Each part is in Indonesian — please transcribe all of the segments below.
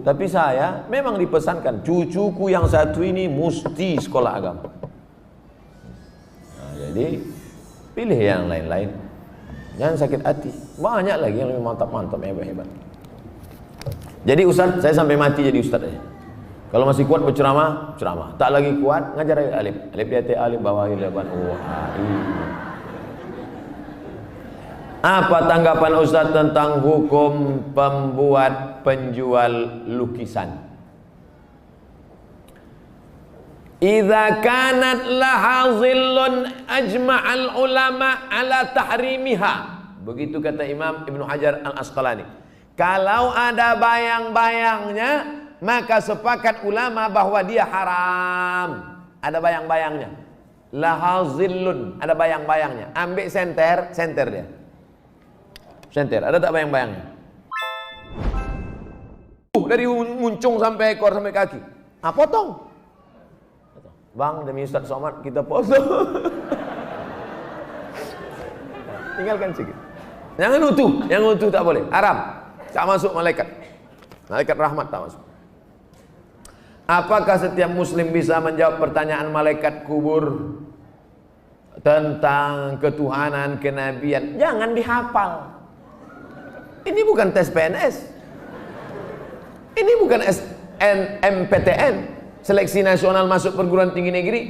tapi saya memang dipesankan cucuku yang satu ini mesti sekolah agama. Nah, jadi pilih yang lain-lain, jangan sakit hati. Banyak lagi yang lebih mantap-mantap, hebat-hebat. Jadi ustaz, saya sampai mati jadi ustaz aja. Kalau masih kuat berceramah, ceramah. Tak lagi kuat, ngajar alif. Alif di atas alif, bawah alif, Apa tanggapan Ustaz tentang hukum pembuat penjual lukisan? Idza kanat laha zillun ajma'al ulama ala tahrimiha. Begitu kata Imam Ibnu Hajar Al-Asqalani. Kalau ada bayang-bayangnya, maka sepakat ulama bahwa dia haram. Ada bayang-bayangnya. Laha zillun, ada bayang-bayangnya. Ambil senter dia. Senter, ada tak bayang-bayangnya? Dari muncung sampai ekor sampai kaki. Potong. Bang, demi Ustaz Somad kita potong. Tinggalkan sedikit. Jangan utuh, yang utuh tak boleh. Haram. Tak masuk malaikat. Malaikat rahmat tak masuk. Apakah setiap muslim bisa menjawab pertanyaan malaikat kubur tentang ketuhanan, kenabian? Jangan dihafal. Ini bukan tes PNS. Ini bukan SNMPTN, Seleksi Nasional Masuk Perguruan Tinggi Negeri.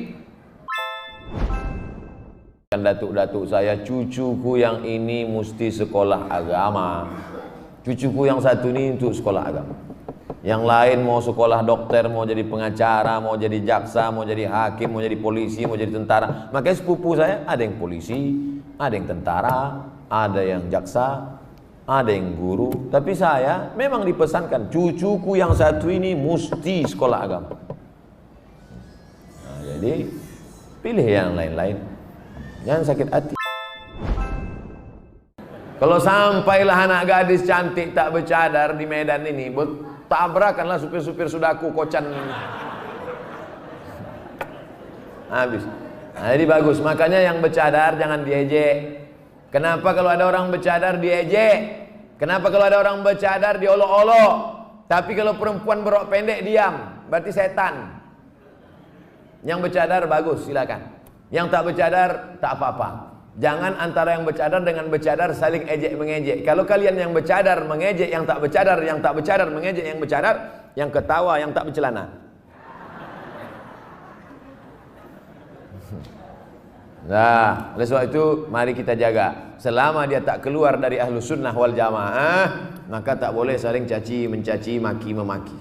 Datuk-datuk saya, cucuku yang ini mesti sekolah agama. Cucuku yang satu ini untuk sekolah agama. Yang lain mau sekolah dokter, mau jadi pengacara, mau jadi jaksa, mau jadi hakim, mau jadi polisi, mau jadi tentara. Makanya sepupu saya ada yang polisi, ada yang tentara, ada yang jaksa, ada yang guru. Tapi saya memang dipesankan cucuku yang satu ini mesti sekolah agama. Nah, jadi pilih yang lain-lain, jangan sakit hati. Kalau sampailah anak gadis cantik tak bercadar di Medan ini, tabrakanlah supir-supir sudaku kocan. Habis. Nah, jadi bagus. Makanya yang bercadar jangan diejek. Kenapa kalau ada orang bercadar diejek? Kenapa kalau ada orang bercadar diolok-olok? Tapi kalau perempuan berok pendek diam, berarti setan. Yang bercadar bagus, silakan. Yang tak bercadar tak apa-apa. Jangan antara yang bercadar dengan bercadar saling ejek mengejek. Kalau kalian yang bercadar mengejek yang tak bercadar, yang tak bercadar mengejek yang bercadar, yang ketawa yang tak bercelana. Nah, oleh sebab itu mari kita jaga. Selama dia tak keluar dari Ahlus Sunnah wal Jamaah, maka tak boleh saling caci mencaci, maki memaki.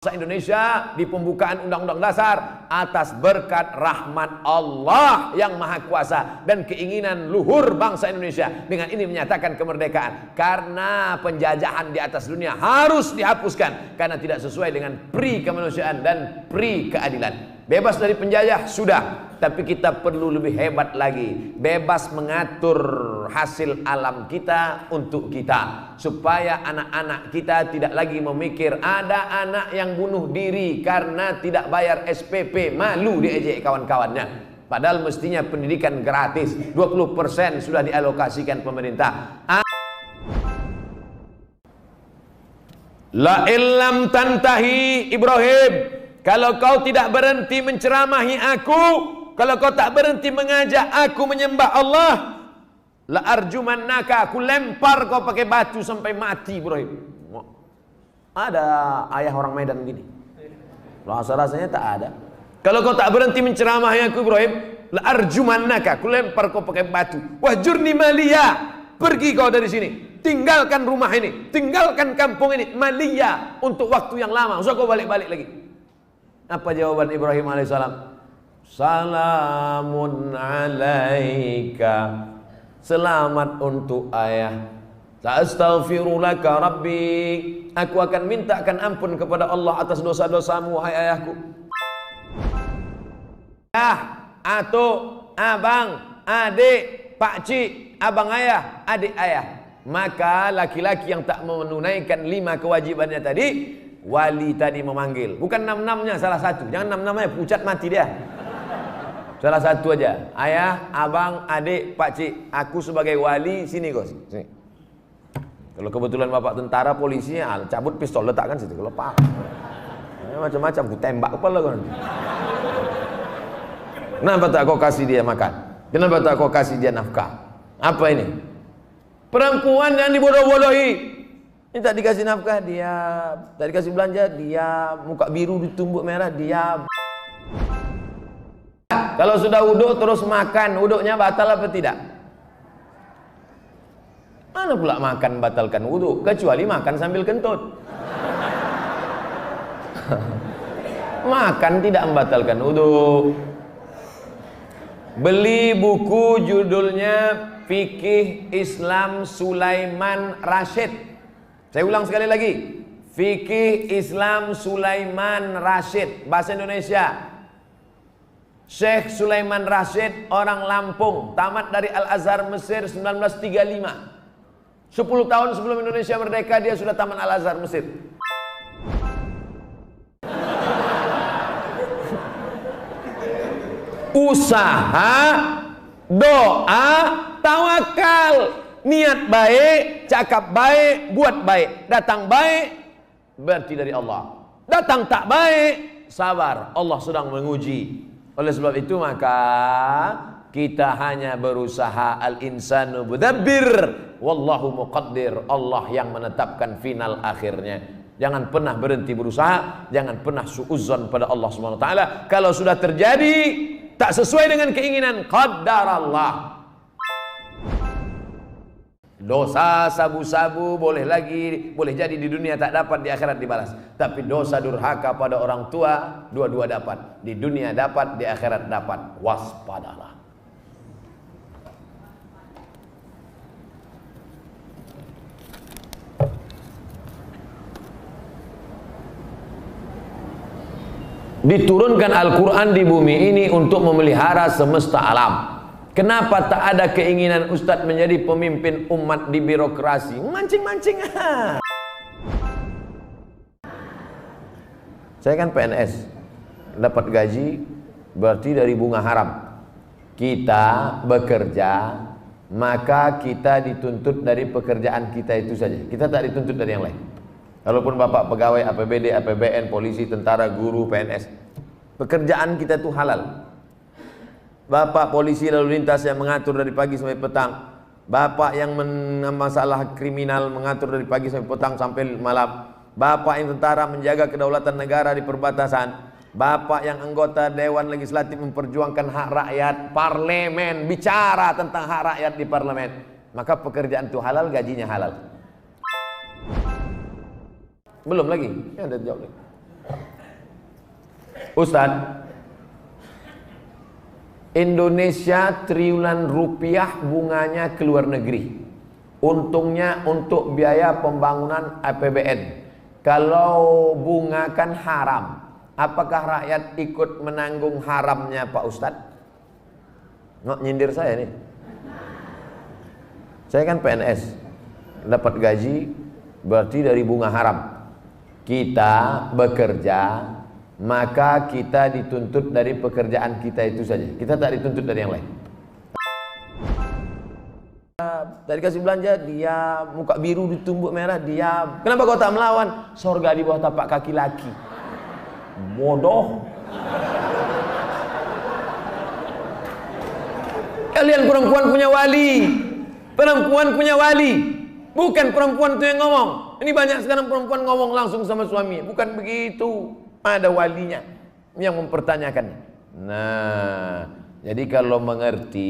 Indonesia di pembukaan Undang-Undang Dasar atas berkat rahmat Allah yang Maha Kuasa dan keinginan luhur bangsa Indonesia, dengan ini menyatakan kemerdekaan. Karena penjajahan di atas dunia harus dihapuskan karena tidak sesuai dengan pri kemanusiaan dan pri keadilan. Bebas dari penjajah sudah, tapi kita perlu lebih hebat lagi, bebas mengatur hasil alam kita untuk kita, supaya anak-anak kita tidak lagi memikir ada anak yang bunuh diri karena tidak bayar SPP, malu diejek kawan-kawannya. Padahal mestinya pendidikan gratis, 20% sudah dialokasikan pemerintah. La illam tantahi Ibrahim, kalau kau tidak berhenti menceramahi aku, kalau kau tak berhenti mengajak aku menyembah Allah, la arjumannaka, aku lempar kau pakai batu sampai mati Ibrahim. Ada ayah orang Medan gini. Rasa-rasanya tak ada. Kalau kau tak berhenti menceramahi aku Ibrahim, la arjumannaka, aku lempar kau pakai batu. Wahjurni maliya, pergi kau dari sini. Tinggalkan rumah ini, tinggalkan kampung ini, maliya, untuk waktu yang lama. Usah kau balik-balik lagi. Apa jawaban Ibrahim alaihissalam? Salamun alaika, selamat untuk ayah. Ta'astaghfirulaka rabbi, aku akan mintakan ampun kepada Allah atas dosa-dosamu wahai ayahku. Atuk, abang, adik, pakcik, abang ayah, adik ayah. Maka laki-laki yang tak menunaikan 5 kewajibannya tadi, wali tadi memanggil, bukan 6-6-nya, salah satu. Jangan 6-6-nya, pucat mati dia. Salah satu aja. Ayah, abang, adik, pakcik, aku sebagai wali, sini kau, sini. Kalau kebetulan bapak tentara, polisinya cabut pistol letakkan situ, lepas. Macam-macam, ku tembak kepala kau nanti. Kenapa tak kau kasih dia makan? Kenapa tak kau kasih dia nafkah? Apa ini? Perempuan yang dibodoh-bodohi. Ini tak dikasih nafkah, dia. Tak dikasih belanja, dia. Muka biru ditumbuk merah, dia. Kalau sudah wuduk terus makan, wuduknya batal apa tidak? Mana pula makan batalkan wuduk? Kecuali makan sambil kentut. Makan tidak membatalkan wuduk. Beli buku judulnya Fikih Islam Sulaiman Rasyid. Saya ulang sekali lagi. Fikih Islam Sulaiman Rasyid, bahasa Indonesia. Syekh Sulaiman Rasyid, orang Lampung, tamat dari Al-Azhar Mesir 1935. 10 tahun sebelum Indonesia merdeka dia sudah tamat Al-Azhar Mesir. Usaha, doa, tawakal, niat baik, cakap baik, buat baik, datang baik berarti dari Allah, datang tak baik sabar, Allah sedang menguji. Oleh sebab itu maka kita hanya berusaha, al-insanu mudabbir wallahu muqaddir, Allah yang menetapkan final akhirnya. Jangan pernah berhenti berusaha, jangan pernah suudzon pada Allah Subhanahu wa taala. Kalau sudah terjadi tak sesuai dengan keinginan, qaddarallah. Dosa sabu-sabu boleh jadi di dunia tak dapat, di akhirat dibalas. Tapi dosa durhaka pada orang tua, dua-dua dapat. Di dunia dapat, di akhirat dapat. Waspadalah. Diturunkan Al-Quran di bumi ini untuk memelihara semesta alam. Kenapa tak ada keinginan Ustadz menjadi pemimpin umat di birokrasi? Mancing-mancing. Saya kan PNS, dapat gaji berarti dari bunga haram. Kita bekerja, maka kita dituntut dari pekerjaan kita itu saja. Kita tak dituntut dari yang lain. Walaupun bapak pegawai APBD, APBN, polisi, tentara, guru, PNS, pekerjaan kita itu halal. Bapak polisi lalu lintas yang mengatur dari pagi sampai petang, bapak yang masalah kriminal mengatur dari pagi sampai petang sampai malam, bapak yang tentara menjaga kedaulatan negara di perbatasan, bapak yang anggota Dewan Legislatif memperjuangkan hak rakyat, parlemen bicara tentang hak rakyat di parlemen, maka pekerjaan itu halal, gajinya halal. Belum lagi, ya ada jawab lagi. Ustaz, Indonesia triliunan rupiah bunganya ke luar negeri, untungnya untuk biaya pembangunan APBN. Kalau bunga kan haram, apakah rakyat ikut menanggung haramnya Pak Ustadz? Nggak nyindir saya nih. Saya kan PNS, dapat gaji berarti dari bunga haram. Kita bekerja, maka kita dituntut dari pekerjaan kita itu saja. Kita tak dituntut dari yang lain. Tadi kasih belanja, dia. Muka biru ditumbuk merah, dia. Kenapa kau tak melawan? Sorga di bawah tapak kaki laki. Bodoh. Kalian perempuan punya wali. Perempuan punya wali. Bukan perempuan itu yang ngomong. Ini banyak sekarang perempuan ngomong langsung sama suami. Bukan begitu. Ada walinya yang mempertanyakannya. Nah, jadi kalau mengerti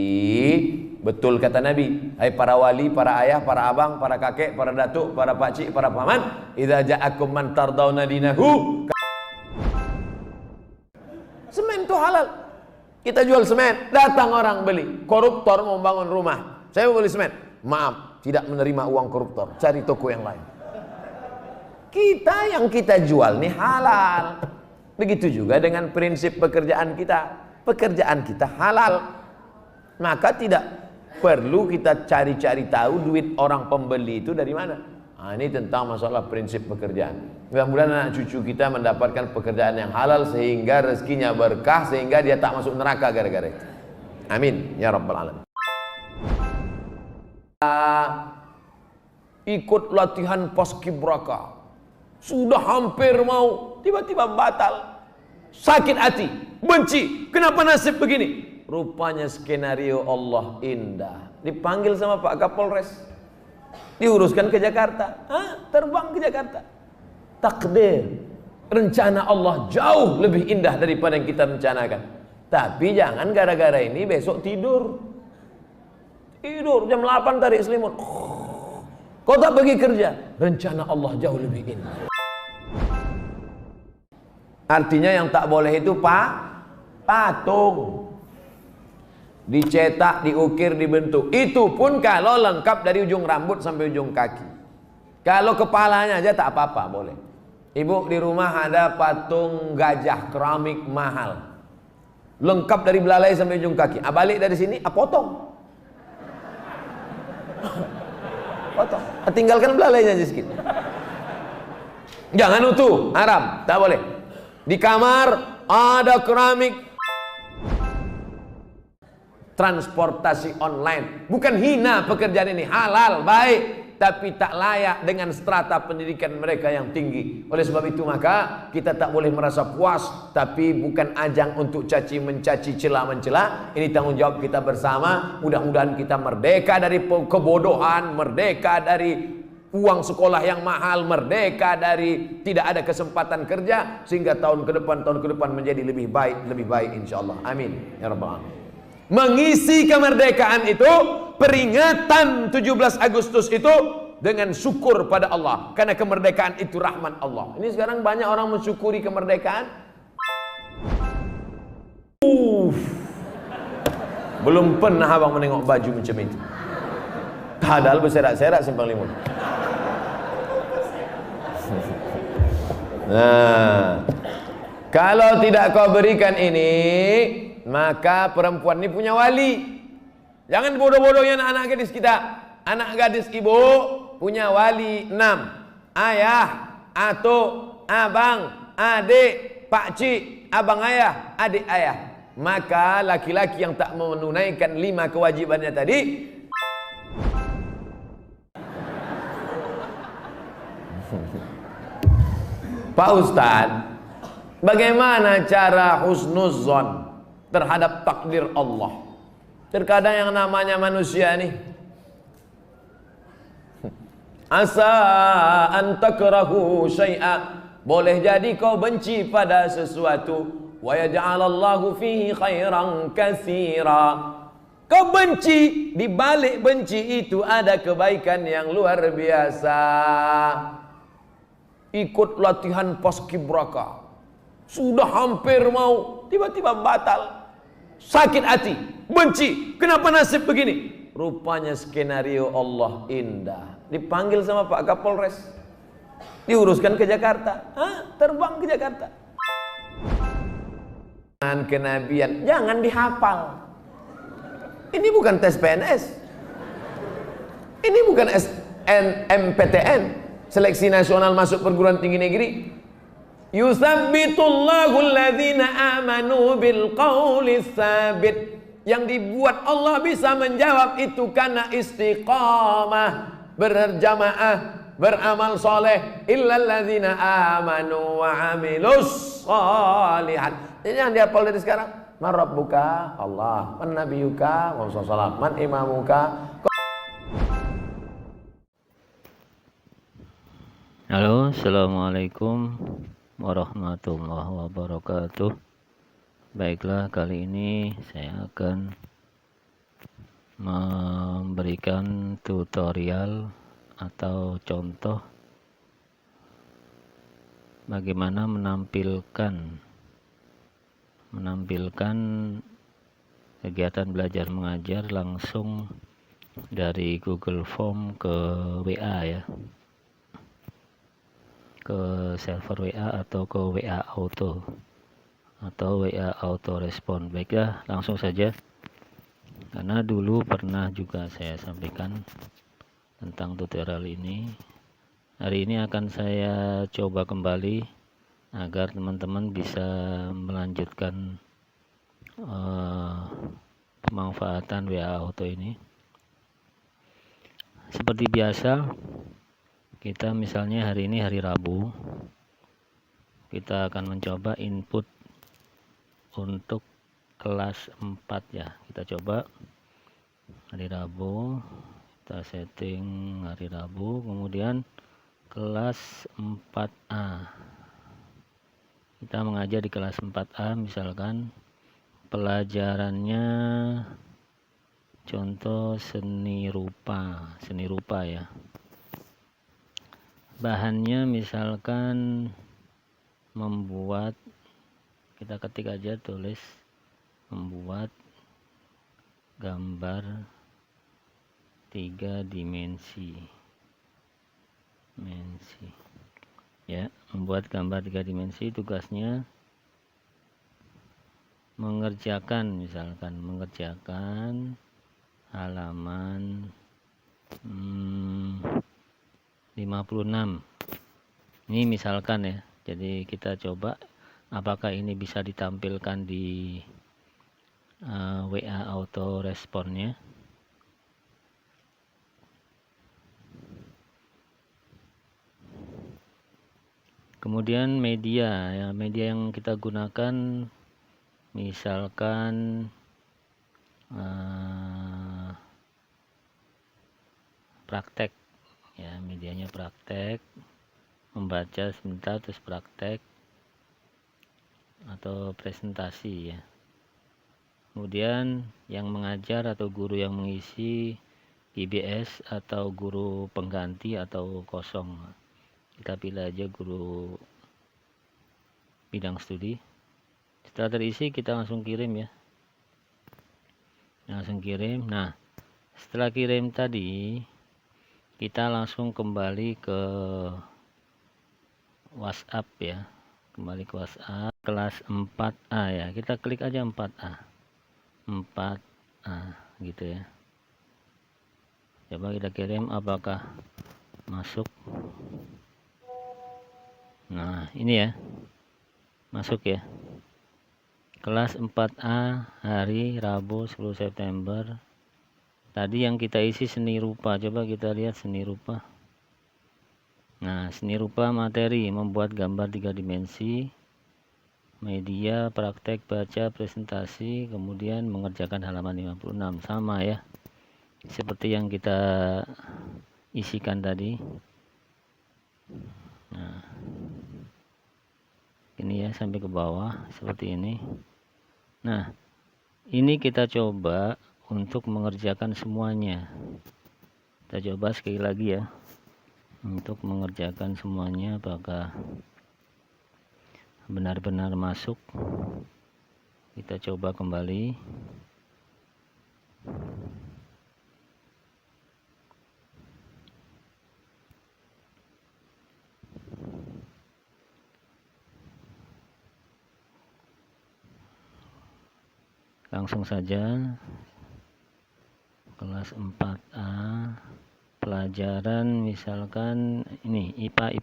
betul kata Nabi, hai para wali, para ayah, para abang, para kakek, para datuk, para pakcik, para paman, idza ja'akum man tardawna dinahu. Semen itu halal. Kita jual semen, datang orang beli. Koruptor mau bangun rumah, saya mau beli semen. Maaf, tidak menerima uang koruptor, cari toko yang lain. Kita yang kita jual nih halal. Begitu juga dengan prinsip pekerjaan kita. Pekerjaan kita halal. Maka tidak perlu kita cari-cari tahu duit orang pembeli itu dari mana. Nah, ini tentang masalah prinsip pekerjaan. Mudah-mudahan anak cucu kita mendapatkan pekerjaan yang halal sehingga rezekinya berkah, sehingga dia tak masuk neraka gara-gara itu. Amin ya rabbal alamin. ikut latihan paskibraka, sudah hampir mau, tiba-tiba batal, sakit hati, benci, kenapa nasib begini? Rupanya skenario Allah indah. Dipanggil sama Pak Kapolres, diuruskan ke Jakarta, terbang ke Jakarta. Takdir, rencana Allah jauh lebih indah daripada yang kita rencanakan. Tapi jangan gara-gara ini besok tidur jam 8 tarik selimut, kau tak pergi kerja. Rencana Allah jauh lebih indah. Artinya yang tak boleh itu patung, dicetak, diukir, dibentuk. Itu pun kalau lengkap dari ujung rambut sampai ujung kaki. Kalau kepalanya aja tak apa-apa, boleh. Ibu, di rumah ada patung gajah keramik mahal, lengkap dari belalai sampai ujung kaki. Balik dari sini, potong. Potong. Tinggalkan belalainya aja sedikit. Jangan utuh, haram, tak boleh. Di kamar ada keramik. Transportasi online, bukan hina pekerjaan ini, halal, baik, tapi tak layak dengan strata pendidikan mereka yang tinggi. Oleh sebab itu maka kita tak boleh merasa puas, tapi bukan ajang untuk caci mencaci, cela mencela. Ini tanggung jawab kita bersama. Mudah-mudahan kita merdeka dari kebodohan, merdeka dari uang sekolah yang mahal, merdeka dari tidak ada kesempatan kerja, sehingga tahun ke depan menjadi lebih baik insyaallah. Amin ya rabbal alamin. Mengisi kemerdekaan itu, peringatan 17 Agustus itu dengan syukur pada Allah, karena kemerdekaan itu rahmat Allah. Ini sekarang banyak orang mensyukuri kemerdekaan. Belum pernah abang menengok baju macam itu. Padahal berserak-serak simpang limun. Nah, kalau tidak kau berikan ini, maka perempuan ini punya wali. Jangan bodoh-bodohnya anak-anak gadis kita. Anak gadis ibu punya wali 6. Ayah, atuk, abang, adik, pakcik, abang ayah, adik ayah. Maka laki-laki yang tak menunaikan 5 kewajibannya tadi, Pak Ustadz, bagaimana cara husnuzon terhadap takdir Allah? Terkadang yang namanya manusia nih, asa an takrahu syai'a, boleh jadi kau benci pada sesuatu, wa yaj'alallahu fihi khairan katsira. Kau benci, di balik benci itu ada kebaikan yang luar biasa. Ikut latihan paskibraka, sudah hampir mau, tiba-tiba batal, sakit hati, benci, kenapa nasib begini? Rupanya skenario Allah indah. Dipanggil sama Pak Kapolres, diuruskan ke Jakarta, terbang ke Jakarta. Kenabian jangan dihafal. Ini bukan tes PNS, ini bukan SNMPTN, seleksi nasional masuk perguruan tinggi negeri. Yusabbitullahu alladhina amanu bil qawli tsabit. Yang dibuat Allah bisa menjawab itu karena istiqamah, berjamaah, beramal soleh. Illalladzina amanu wa amilus shalihat. Jadi yang dihafal dari sekarang, man rabbuka Allah, man nabiyuka Muhammad sallallahu, man imamuka. Halo, assalamualaikum warahmatullahi wabarakatuh. Baiklah, kali ini saya akan memberikan tutorial atau contoh bagaimana menampilkan kegiatan belajar mengajar langsung dari Google Form ke WA ya, ke server WA atau ke WA Auto atau WA Auto Respon. Baiklah, langsung saja, karena dulu pernah juga saya sampaikan tentang tutorial ini. Hari ini akan saya coba kembali agar teman-teman bisa melanjutkan pemanfaatan WA Auto ini. Seperti biasa, Kita misalnya hari ini hari Rabu, kita akan mencoba input untuk kelas 4 ya. Kita coba hari Rabu, kita setting hari Rabu, kemudian kelas 4A. Kita mengajar di kelas 4A, misalkan pelajarannya contoh seni rupa ya. Bahannya misalkan membuat, kita ketik aja, tulis membuat gambar 3 dimensi ya. Membuat gambar 3 dimensi, tugasnya mengerjakan halaman 56. Ini misalkan ya. Jadi kita coba apakah ini bisa ditampilkan di WA auto responnya. Kemudian media ya, media yang kita gunakan misalkan praktek ya, medianya praktek, membaca sebentar terus praktek atau presentasi ya. Kemudian yang mengajar atau guru yang mengisi IBS atau guru pengganti atau kosong, kita pilih aja guru bidang studi. Setelah terisi kita langsung kirim ya, langsung kirim. Nah, setelah kirim tadi kita langsung kembali ke WhatsApp ya, kembali ke WhatsApp kelas 4A ya. Kita klik aja 4A gitu ya. Coba kita kirim, apakah masuk. Nah ini ya, masuk ya, kelas 4A hari Rabu 10 September. Tadi yang kita isi seni rupa, coba kita lihat seni rupa. Nah, seni rupa materi membuat gambar 3 dimensi, media praktek baca presentasi, kemudian mengerjakan halaman 56. Sama ya, seperti yang kita isikan tadi. Nah, ini ya, sampai ke bawah seperti ini. Nah, ini kita coba untuk mengerjakan semuanya. Kita coba sekali lagi ya, untuk mengerjakan semuanya apakah benar-benar masuk. Kita coba kembali. Langsung saja kelas 4A, pelajaran misalkan ini IPA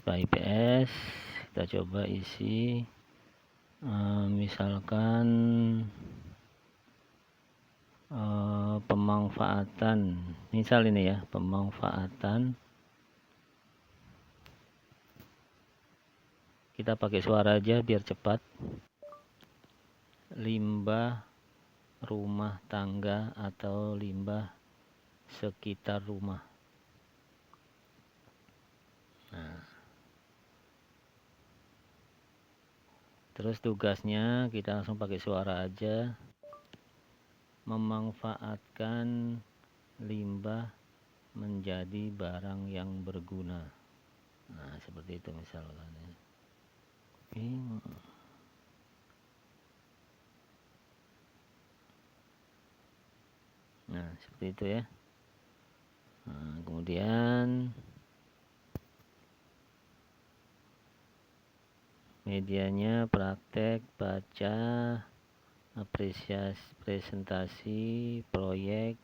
IPS. Kita coba isi misalkan pemanfaatan, misal ini ya, pemanfaatan. Kita pakai suara aja biar cepat. Limbah rumah tangga atau limbah sekitar rumah. Nah, terus tugasnya kita langsung pakai suara aja, memanfaatkan limbah menjadi barang yang berguna. Nah, seperti itu misalkan ya. Nah, seperti itu ya. Nah, kemudian medianya praktek baca, apresiasi, presentasi, proyek.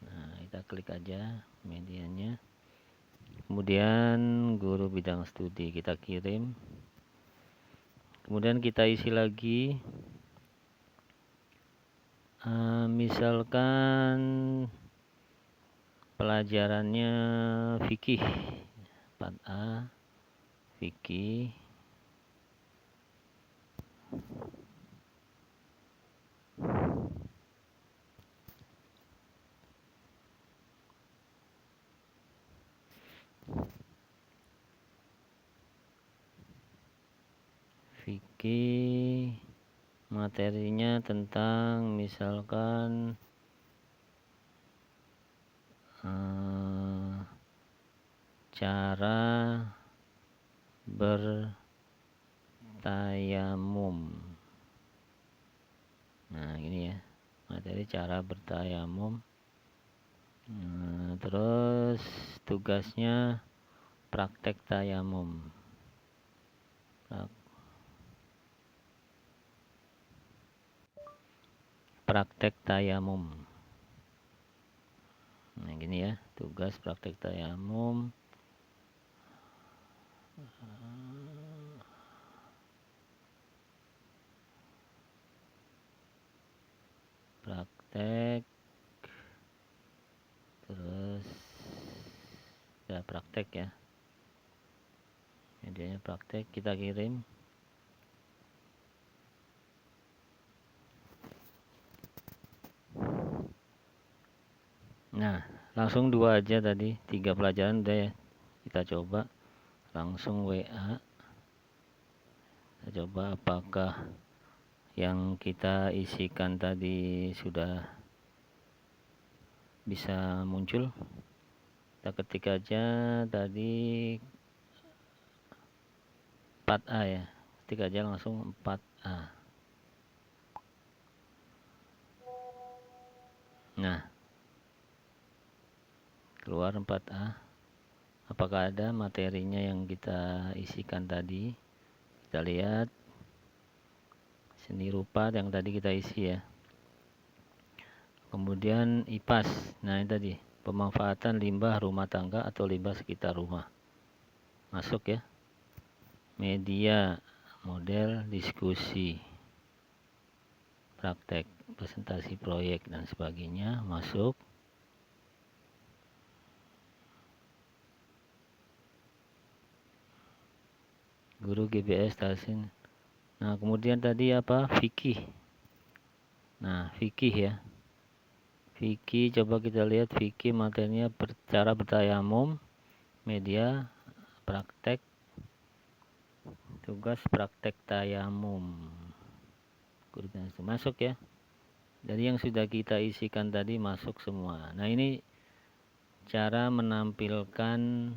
Nah, kita klik aja medianya. Kemudian guru bidang studi kita kirim. Kemudian kita isi lagi. Misalkan pelajarannya fikih 4A, fikih. Fikih materinya tentang misalkan cara bertayamum. Nah ini ya, materi cara bertayamum. Terus tugasnya praktek tayamum. Praktek tayamum. Nah gini ya, tugas praktek tayamum. Praktek, terus ya praktek ya, medianya praktek, kita kirim. Nah langsung 2 aja tadi, 3 pelajaran udah ya, kita coba langsung WA. Kita coba apakah yang kita isikan tadi sudah bisa muncul. Kita ketik aja tadi 4A ya, ketik aja langsung 4A. Nah keluar 4A. Apakah ada materinya yang kita isikan tadi? Kita lihat seni rupa yang tadi kita isi ya. Kemudian IPAS. Nah ini tadi, pemanfaatan limbah rumah tangga atau limbah sekitar rumah. Masuk ya. Media, model diskusi, praktek, presentasi proyek dan sebagainya. Masuk. Guru GBS Tasin. Nah kemudian tadi apa? Fikih. Nah fikih ya. Fikih, coba kita lihat fikih materinya cara bertayamum, media, praktek, tugas praktek tayamum. Masuk ya. Dari yang sudah kita isikan tadi masuk semua. Nah ini cara menampilkan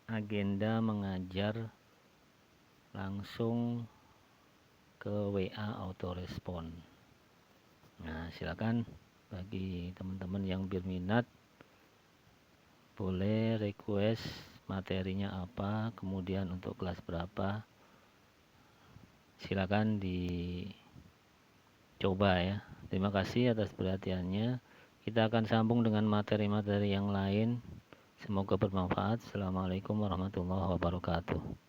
agenda mengajar langsung ke WA autorespon. Nah silakan bagi teman-teman yang berminat boleh request materinya apa, kemudian untuk kelas berapa, silakan dicoba ya. Terima kasih atas perhatiannya. Kita akan sambung dengan materi-materi yang lain. Semoga bermanfaat. Assalamualaikum warahmatullahi wabarakatuh.